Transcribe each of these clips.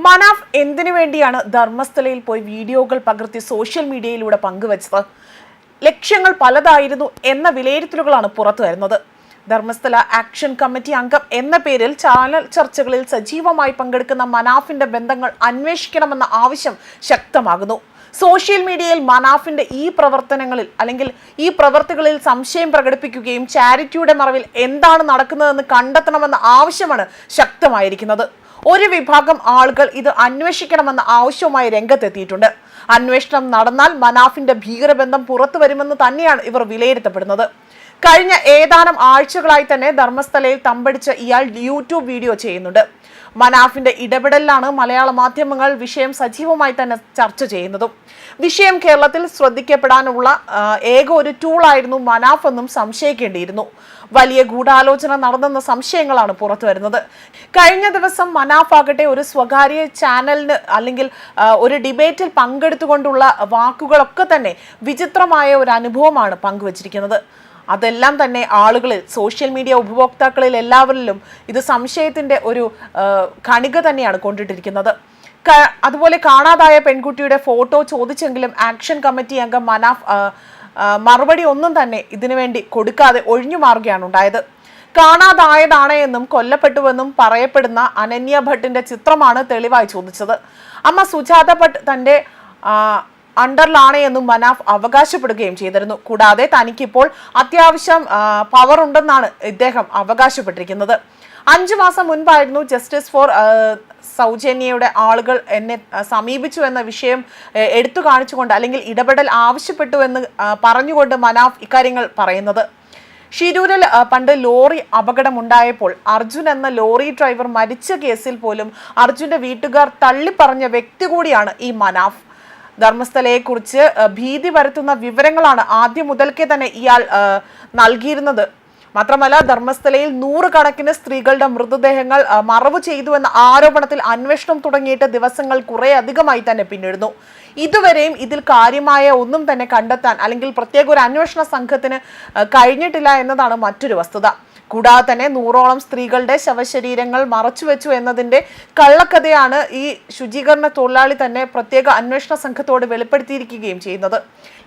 മനാഫ് എന്തിനു വേണ്ടിയാണ് ധർമ്മസ്ഥലയിൽ പോയി വീഡിയോകൾ പകർത്തി സോഷ്യൽ മീഡിയയിലൂടെ പങ്കുവച്ചത്? ലക്ഷ്യങ്ങൾ പലതായിരുന്നു എന്ന വിലയിരുത്തലുകളാണ് പുറത്തു വരുന്നത്. ധർമ്മസ്ഥല ആക്ഷൻ കമ്മിറ്റി അംഗം എന്ന പേരിൽ ചാനൽ ചർച്ചകളിൽ സജീവമായി പങ്കെടുക്കുന്ന മനാഫിന്റെ ബന്ധങ്ങൾ അന്വേഷിക്കണമെന്ന ആവശ്യം ശക്തമാകുന്നു. സോഷ്യൽ മീഡിയയിൽ മനാഫിന്റെ ഈ പ്രവർത്തനങ്ങളിൽ അല്ലെങ്കിൽ ഈ പ്രവർത്തികളിൽ സംശയം പ്രകടിപ്പിക്കുകയും ചാരിറ്റിയുടെ മറവിൽ എന്താണ് നടക്കുന്നതെന്ന് കണ്ടെത്തണമെന്ന ആവശ്യമാണ് ശക്തമായിരിക്കുന്നത്. ഒരു വിഭാഗം ആളുകൾ ഇത് അന്വേഷിക്കണമെന്ന ആവശ്യവുമായി രംഗത്തെത്തിയിട്ടുണ്ട്. അന്വേഷണം നടന്നാൽ മനാഫിന്റെ ഭീകരബന്ധം പുറത്തു വരുമെന്ന് തന്നെയാണ് ഇവർ വിലയിരുത്തപ്പെടുന്നത്. കഴിഞ്ഞ ഏതാനും ആഴ്ചകളായി തന്നെ ധർമ്മസ്ഥലയിൽ തമ്പടിച്ച ഇയാൾ യൂട്യൂബ് വീഡിയോ ചെയ്യുന്നുണ്ട്. മനാഫിന്റെ ഇടപെടലിലാണ് മലയാള മാധ്യമങ്ങൾ വിഷയം സജീവമായി തന്നെ ചർച്ച ചെയ്യുന്നതും. വിഷയം കേരളത്തിൽ ശ്രദ്ധിക്കപ്പെടാനുള്ള ഏക ഒരു ടൂളായിരുന്നു മനാഫ് എന്നും സംശയിക്കേണ്ടിയിരുന്നു. വലിയ ഗൂഢാലോചന നടന്നെന്ന സംശയങ്ങളാണ് പുറത്തു വരുന്നത്. കഴിഞ്ഞ ദിവസം മനാഫ് ആകട്ടെ ഒരു സ്വകാര്യ ചാനലിന് അല്ലെങ്കിൽ ഒരു ഡിബേറ്റിൽ പങ്കെടുത്തുകൊണ്ടുള്ള വാക്കുകളൊക്കെ തന്നെ വിചിത്രമായ ഒരു അനുഭവമാണ് പങ്കുവച്ചിരിക്കുന്നത്. അതെല്ലാം തന്നെ ആളുകളിൽ, സോഷ്യൽ മീഡിയ ഉപഭോക്താക്കളിൽ എല്ലാവരിലും ഇത് സംശയത്തിന്റെ ഒരു കണിക തന്നെയാണ് കൊണ്ടിട്ടിരിക്കുന്നത്. അതുപോലെ കാണാതായ പെൺകുട്ടിയുടെ ഫോട്ടോ ചോദിച്ചെങ്കിലും ആക്ഷൻ കമ്മിറ്റി അംഗം മനാഫ് മറുപടി ഒന്നും തന്നെ ഇതിനുവേണ്ടി കൊടുക്കാതെ ഒഴിഞ്ഞു മാറുകയാണ് ഉണ്ടായത്. കാണാതായതാണ് എന്നും കൊല്ലപ്പെട്ടുവെന്നും പറയപ്പെടുന്ന അനന്യ ഭട്ടിന്റെ ചിത്രമാണ് തെളിവായി ചോദിച്ചത്. അമ്മ സുജാത ഭട്ട് തന്റെ അണ്ടറിലാണ് എന്നും മനാഫ് അവകാശപ്പെടുകയും ചെയ്തിരുന്നു. കൂടാതെ തനിക്കിപ്പോൾ അത്യാവശ്യം പവർ ഉണ്ടെന്നാണ് ഇദ്ദേഹം അവകാശപ്പെട്ടിരിക്കുന്നത്. 5 മാസം മുൻപായിരുന്നു ജസ്റ്റിസ് ഫോർ സൗജന്യയുടെ ആളുകൾ എന്നെ സമീപിച്ചു എന്ന വിഷയം എടുത്തു കാണിച്ചുകൊണ്ട് അല്ലെങ്കിൽ ഇടപെടൽ ആവശ്യപ്പെട്ടു എന്ന് പറഞ്ഞുകൊണ്ട് മനാഫ് ഇക്കാര്യങ്ങൾ പറയുന്നത്. ഷിരൂരിൽ പണ്ട് ലോറി അപകടമുണ്ടായപ്പോൾ അർജുൻ എന്ന ലോറി ഡ്രൈവർ മരിച്ച കേസിൽ പോലും അർജുന്റെ വീട്ടുകാർ തള്ളിപ്പറഞ്ഞ വ്യക്തി കൂടിയാണ് ഈ മനാഫ്. ധർമ്മസ്ഥലയെക്കുറിച്ച് ഭീതി പരത്തുന്ന വിവരങ്ങളാണ് ആദ്യം മുതൽക്കേ തന്നെ ഇയാൾ നൽകിയിരുന്നത്. മാത്രമല്ല ധർമ്മസ്ഥലയിൽ 100 കണക്കിന് സ്ത്രീകളുടെ മൃതദേഹങ്ങൾ മറവ് ചെയ്തു എന്ന ആരോപണത്തിൽ അന്വേഷണം തുടങ്ങിയിട്ട് ദിവസങ്ങൾ കുറെ അധികമായി തന്നെ പിന്നിടുന്നു. ഇതുവരെയും ഇതിൽ കാര്യമായ ഒന്നും തന്നെ കണ്ടെത്താൻ അല്ലെങ്കിൽ പ്രത്യേക ഒരു അന്വേഷണ സംഘത്തിന് കഴിഞ്ഞിട്ടില്ല എന്നതാണ് മറ്റൊരു വസ്തുത. കൂടാതെ തന്നെ 100ഓളം സ്ത്രീകളുടെ ശവശരീരങ്ങൾ മറച്ചുവെച്ചു എന്നതിന്റെ കള്ളക്കഥയാണ് ഈ ശുചീകരണ തൊഴിലാളി തന്നെ പ്രത്യേക അന്വേഷണ സംഘത്തോട് വെളിപ്പെടുത്തിയിരിക്കുകയും ചെയ്യുന്നത്.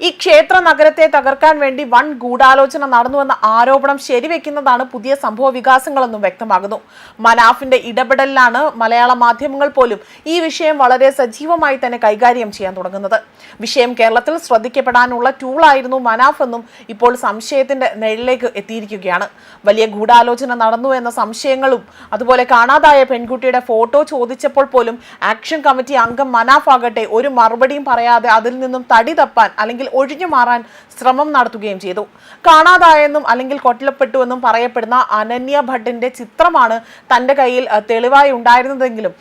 ഈ ക്ഷേത്ര നഗരത്തെ തകർക്കാൻ വേണ്ടി വൻ ഗൂഢാലോചന നടന്നുവെന്ന ആരോപണം ശരിവെക്കുന്നതാണ് പുതിയ സംഭവ വികാസങ്ങളെന്നും വ്യക്തമാകുന്നു. മനാഫിന്റെ ഇടപെടലിലാണ് മലയാള മാധ്യമങ്ങൾ പോലും ഈ വിഷയം വളരെ സജീവമായി തന്നെ കൈകാര്യം ചെയ്യാൻ തുടങ്ങുന്നത്. വിഷയം കേരളത്തിൽ ശ്രദ്ധിക്കപ്പെടാനുള്ള ടൂളായിരുന്നു മനാഫ് എന്നും ഇപ്പോൾ സംശയത്തിന്റെ നിഴലിലേക്ക് എത്തിയിരിക്കുകയാണ്. വലിയ ഗൂഢാലോചന നടന്നു എന്ന സംശയങ്ങളും അതുപോലെ കാണാതായ പെൺകുട്ടിയുടെ ഫോട്ടോ ചോദിച്ചപ്പോൾ പോലും ആക്ഷൻ കമ്മിറ്റി അംഗം മനാഫ് ആകട്ടെ ഒരു മറുപടിയും പറയാതെ അതിൽ നിന്നും തടി തപ്പാൻ അല്ലെങ്കിൽ ഒഴിഞ്ഞു മാറാൻ ശ്രമം നടത്തുകയും ചെയ്തു. കാണാതായെന്നും അല്ലെങ്കിൽ കൊല്ലപ്പെട്ടുവെന്നും പറയപ്പെടുന്ന അനന്യ ഭട്ടിന്റെ ചിത്രമാണ് തന്റെ കയ്യിൽ തെളിവായി ഉണ്ടായിരുന്നതെങ്കിലും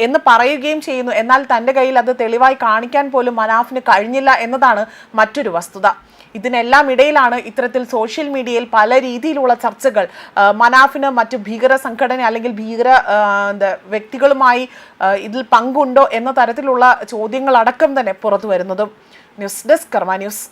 എന്ന് പറയുകയും ചെയ്യുന്നു. എന്നാൽ തന്റെ കയ്യിൽ അത് തെളിവായി കാണിക്കാൻ പോലും മനാഫിന് കഴിഞ്ഞില്ല എന്നതാണ് മറ്റൊരു വസ്തുത. ഇതിനെല്ലാം ഇടയിലാണ് ഇത്തരത്തിൽ സോഷ്യൽ മീഡിയയിൽ പല രീതിയിലുള്ള ചർച്ചകൾ മനാഫിന് മറ്റു ഭീകര സംഘടന അല്ലെങ്കിൽ ഭീകര വ്യക്തികളുമായി ഇതിൽ പങ്കുണ്ടോ എന്ന തരത്തിലുള്ള ചോദ്യങ്ങളടക്കം തന്നെ പുറത്തു വരുന്നതും. ന്യൂസ് ഡെസ്ക് കർമ്മ ന്യൂസ്.